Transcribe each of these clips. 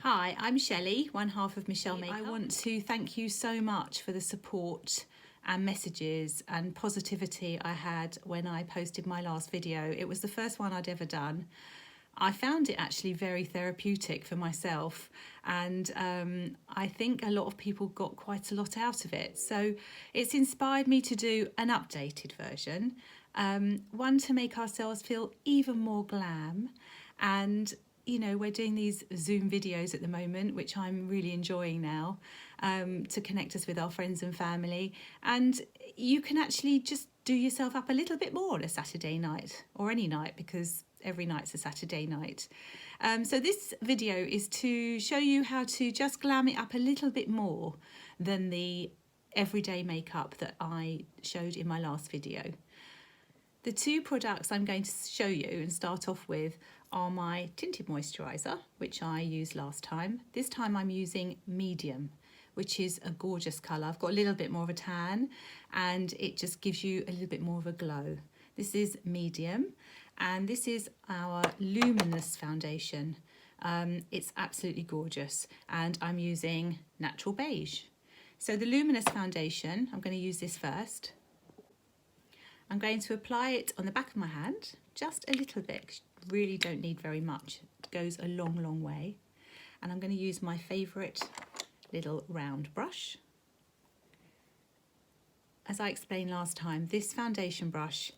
Hi, I'm Shelley, one half of Michelle Makeup. I want to thank you so much for the support and messages and positivity I had when I posted my last video. It was the first one I'd ever done. I found it actually very therapeutic for myself, and I think a lot of people got quite a lot out of it. So it's inspired me to do an updated version, one to make ourselves feel even more glam. And you know, we're doing these Zoom videos at the moment, which I'm really enjoying now, to connect us with our friends and family. And you can actually just do yourself up a little bit more on a Saturday night, or any night, because every night's a Saturday night. So this video is to show you how to just glam it up a little bit more than the everyday makeup that I showed in my last video. The two products I'm going to show you and start off with are my tinted moisturiser, which I used last time. This time I'm using medium, which is a gorgeous colour. I've got a little bit more of a tan and it just gives you a little bit more of a glow. This is medium, and this is our luminous foundation. It's absolutely gorgeous, and I'm using natural beige. So the luminous foundation, I'm going to use this first. I'm going to apply it on the back of my hand, just a little bit. Really don't need very much. It goes a long, long way. And I'm going to use my favourite little round brush. As I explained last time, this foundation brush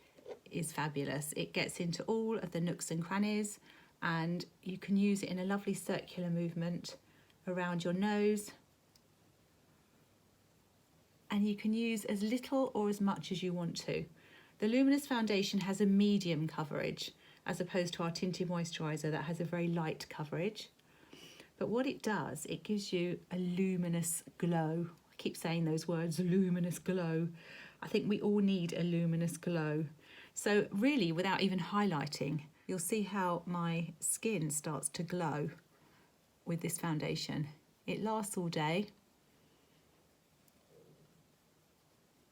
is fabulous. It gets into all of the nooks and crannies, and you can use it in a lovely circular movement around your nose. And you can use as little or as much as you want to. The luminous foundation has a medium coverage as opposed to our tinted moisturiser that has a very light coverage. But what it does, it gives you a luminous glow. I keep saying those words, luminous glow. I think we all need a luminous glow. So really, without even highlighting, you'll see how my skin starts to glow with this foundation. It lasts all day.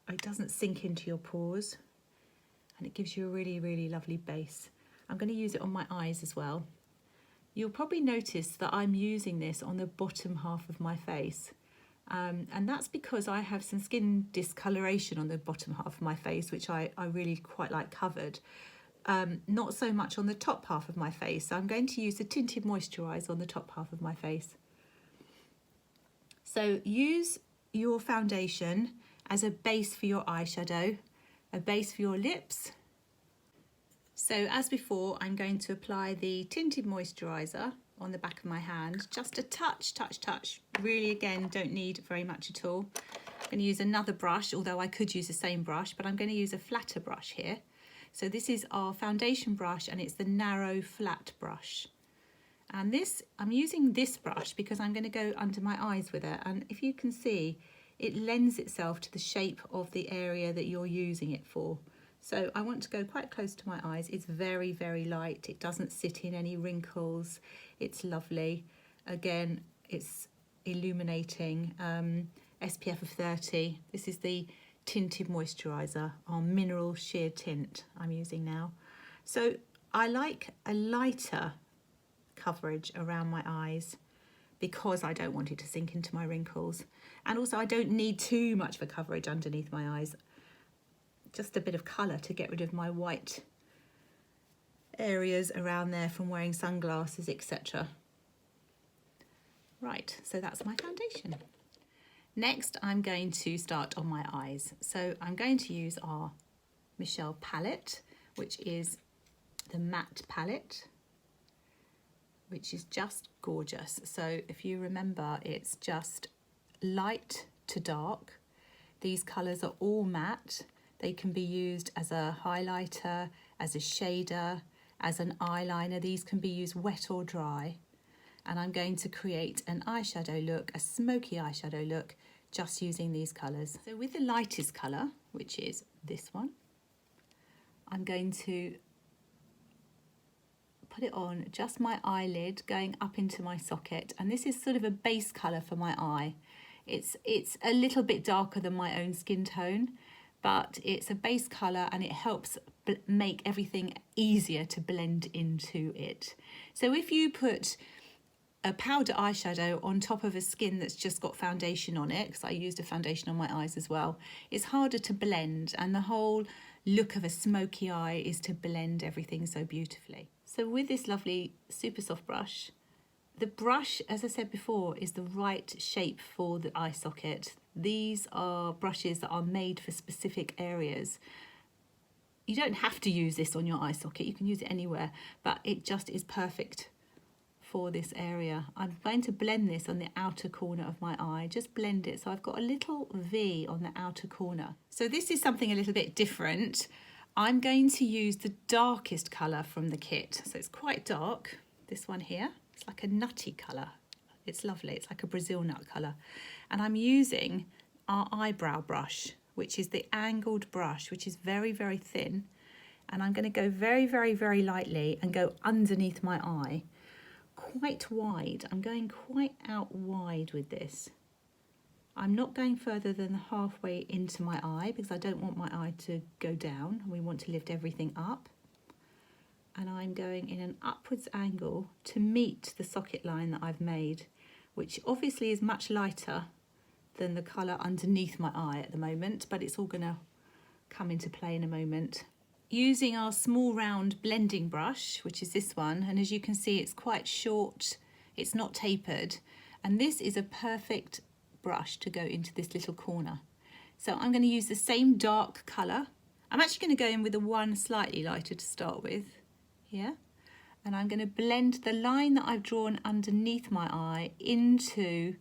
It doesn't sink into your pores. And it gives you a really, really lovely base. I'm going to use it on my eyes as well. You'll probably notice that I'm using this on the bottom half of my face. And that's because I have some skin discoloration on the bottom half of my face, which I really quite like covered. Not so much on the top half of my face. So I'm going to use the tinted moisturiser on the top half of my face. So use your foundation as a base for your eyeshadow, a base for your lips. So as before, I'm going to apply the tinted moisturiser on the back of my hand, just a touch. Really, again, don't need very much at all. I'm going to use another brush, although I could use the same brush, but I'm going to use a flatter brush here. So this is our foundation brush, and it's the narrow flat brush. And this, I'm using this brush because I'm going to go under my eyes with it. And if you can see, it lends itself to the shape of the area that you're using it for. So I want to go quite close to my eyes. It's very, very light. It doesn't sit in any wrinkles. It's lovely. Again, it's illuminating. SPF of 30. This is the tinted moisturiser, our mineral sheer tint I'm using now. So I like a lighter coverage around my eyes, because I don't want it to sink into my wrinkles. And also I don't need too much for coverage underneath my eyes. Just a bit of colour to get rid of my white areas around there from wearing sunglasses, etc. Right, so that's my foundation. Next, I'm going to start on my eyes. So I'm going to use our Michelle palette, which is the matte palette, which is just gorgeous. So if you remember, it's just light to dark. These colours are all matte. They can be used as a highlighter, as a shader, as an eyeliner. These can be used wet or dry. And I'm going to create an eyeshadow look, a smoky eyeshadow look, just using these colours. So with the lightest colour, which is this one, I'm going to put it on just my eyelid, going up into my socket, and this is sort of a base colour for my eye. It's a little bit darker than my own skin tone, but it's a base colour and it helps make everything easier to blend into it. So if you put a powder eyeshadow on top of a skin that's just got foundation on it, because I used a foundation on my eyes as well, it's harder to blend, and the whole look of a smoky eye is to blend everything so beautifully. So with this lovely super soft brush, the brush, as I said before, is the right shape for the eye socket. These are brushes that are made for specific areas. You don't have to use this on your eye socket, you can use it anywhere, but it just is perfect for this area. I'm going to blend this on the outer corner of my eye, just blend it so I've got a little V on the outer corner. So this is something a little bit different. I'm going to use the darkest colour from the kit. So it's quite dark, this one here. It's like a nutty colour. It's lovely, it's like a Brazil nut colour. And I'm using our eyebrow brush, which is the angled brush, which is very, very thin. And I'm going to go very, very, very lightly and go underneath my eye, quite wide. I'm going quite out wide with this. I'm not going further than halfway into my eye because I don't want my eye to go down. We want to lift everything up. And I'm going in an upwards angle to meet the socket line that I've made, which obviously is much lighter than the colour underneath my eye at the moment, but it's all going to come into play in a moment. Using our small round blending brush, which is this one, and as you can see it's quite short, it's not tapered, and this is a perfect brush to go into this little corner. So I'm going to use the same dark colour. I'm actually going to go in with the one slightly lighter to start with here, and I'm going to blend the line that I've drawn underneath my eye into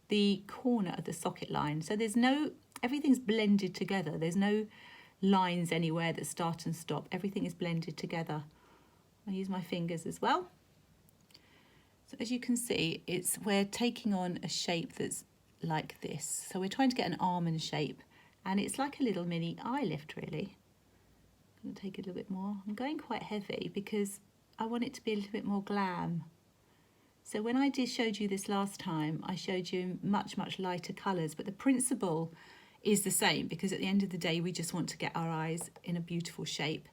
the corner of the socket line. So there's no, everything's blended together, there's no lines anywhere that start and stop, everything is blended together. I use my fingers as well. So as you can see, we're taking on a shape that's like this. So we're trying to get an almond shape, and it's like a little mini eye lift really. I'm going to take a little bit more. I'm going quite heavy because I want it to be a little bit more glam. So when I showed you this last time, I showed you much, much lighter colours, but the principle is the same, because at the end of the day, we just want to get our eyes in a beautiful shape.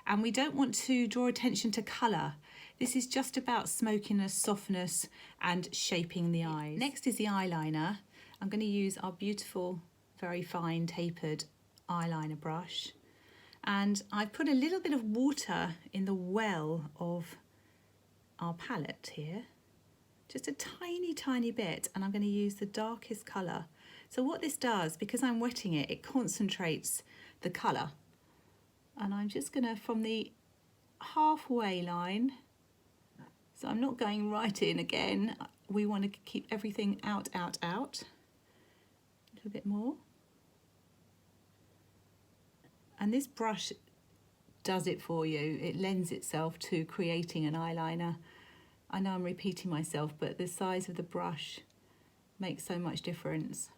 And we don't want to draw attention to colour. This is just about smokiness, softness, and shaping the eyes. Next is the eyeliner. I'm going to use our beautiful, very fine tapered eyeliner brush. And I've put a little bit of water in the well of our palette here. Just a tiny, tiny bit, and I'm going to use the darkest colour. So what this does, because I'm wetting it, it concentrates the colour. And I'm just going to, from the halfway line, so I'm not going right in again, we want to keep everything out, out, out. A little bit more. And this brush does it for you. It lends itself to creating an eyeliner. I know I'm repeating myself, but the size of the brush makes so much difference.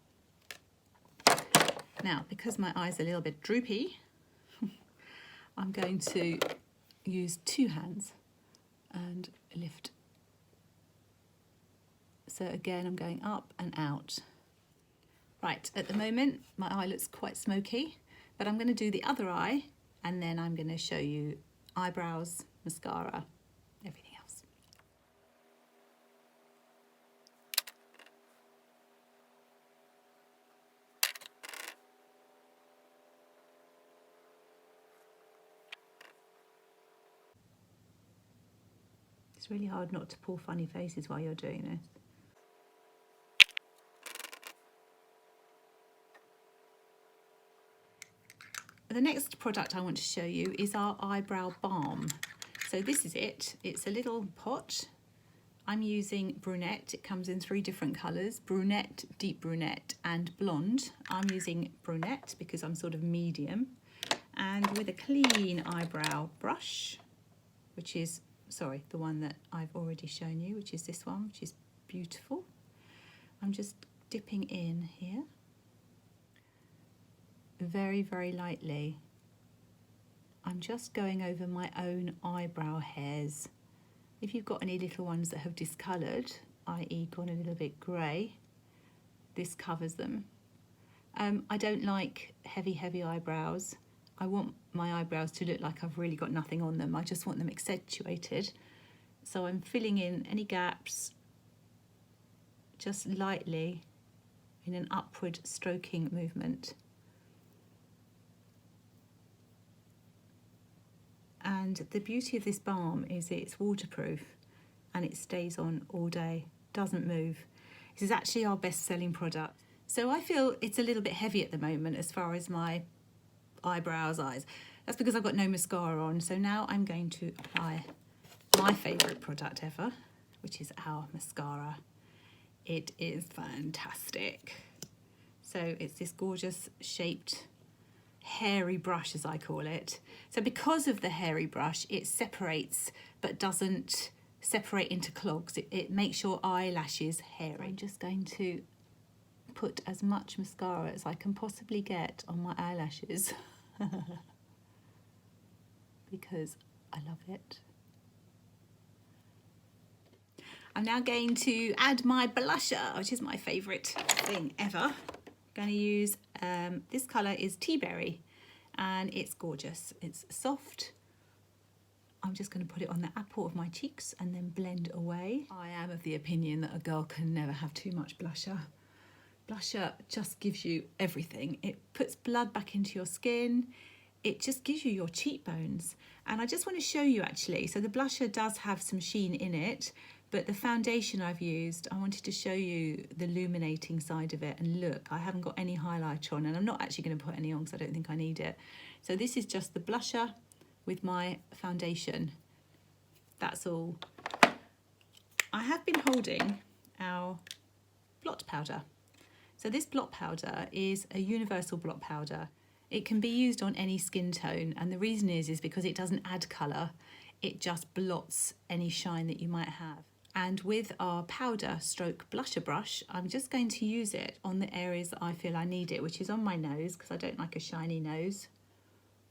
Now, because my eye's a little bit droopy, I'm going to use two hands and lift. So again, I'm going up and out. Right, at the moment, my eye looks quite smoky, but I'm going to do the other eye, and then I'm going to show you eyebrows, mascara, everything else. It's really hard not to pull funny faces while you're doing this. The next product I want to show you is our eyebrow balm. So this is it. It's a little pot. I'm using brunette. It comes in 3 different colours: brunette, deep brunette, and blonde. I'm using brunette because I'm sort of medium. And with a clean eyebrow brush, which is, sorry, the one that I've already shown you, which is this one, which is beautiful. I'm just dipping in here. Very, very lightly. I'm just going over my own eyebrow hairs. If you've got any little ones that have discoloured, i.e. gone a little bit grey, this covers them. I don't like heavy eyebrows. I want my eyebrows to look like I've really got nothing on them. I just want them accentuated. So I'm filling in any gaps just lightly in an upward stroking movement. And the beauty of this balm is it's waterproof and it stays on all day, doesn't move. This is actually our best-selling product. So I feel it's a little bit heavy at the moment as far as my eyes. That's because I've got no mascara on. So now I'm going to apply my favourite product ever, which is our mascara. It is fantastic. So it's this gorgeous shaped hairy brush, as I call it. So because of the hairy brush, it separates but doesn't separate into clogs. It makes your eyelashes hairy. I'm just going to put as much mascara as I can possibly get on my eyelashes because I love it. I'm now going to add my blusher, which is my favourite thing ever. I'm going to use, this colour is Tea Berry, and it's gorgeous. It's soft. I'm just going to put it on the apple of my cheeks and then blend away. I am of the opinion that a girl can never have too much blusher. Blusher just gives you everything. It puts blood back into your skin. It just gives you your cheekbones. And I just want to show you actually, so the blusher does have some sheen in it, but the foundation I've used, I wanted to show you the illuminating side of it. And look, I haven't got any highlighter on, and I'm not actually going to put any on because I don't think I need it. So this is just the blusher with my foundation. That's all. I have been holding our blot powder. So this blot powder is a universal blot powder. It can be used on any skin tone, and the reason is because it doesn't add colour, it just blots any shine that you might have. And with our powder stroke blusher brush, I'm just going to use it on the areas that I feel I need it, which is on my nose, because I don't like a shiny nose,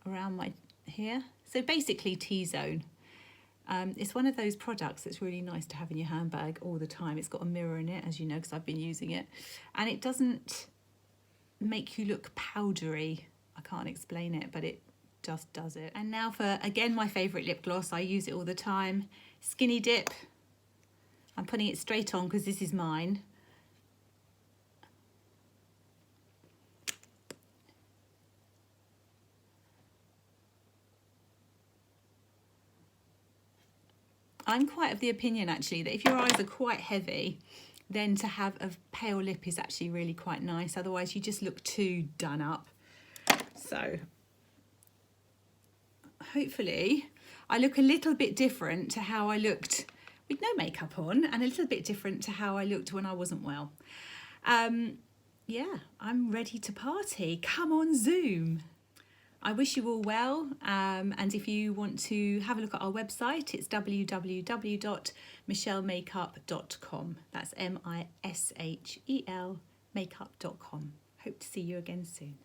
around my here. So basically T-zone. It's one of those products that's really nice to have in your handbag all the time. It's got a mirror in it, as you know, because I've been using it. And it doesn't make you look powdery. I can't explain it, but it just does it. And now for, again, my favourite lip gloss. I use it all the time. Skinny Dip. I'm putting it straight on because this is mine. I'm quite of the opinion actually that if your eyes are quite heavy, then to have a pale lip is actually really quite nice. Otherwise you just look too done up. So hopefully I look a little bit different to how I looked with no makeup on, and a little bit different to how I looked when I wasn't well. Yeah, I'm ready to party. Come on Zoom. I wish you all well, and if you want to have a look at our website, it's www.michellemakeup.com. That's MISHEL makeup.com. Hope to see you again soon.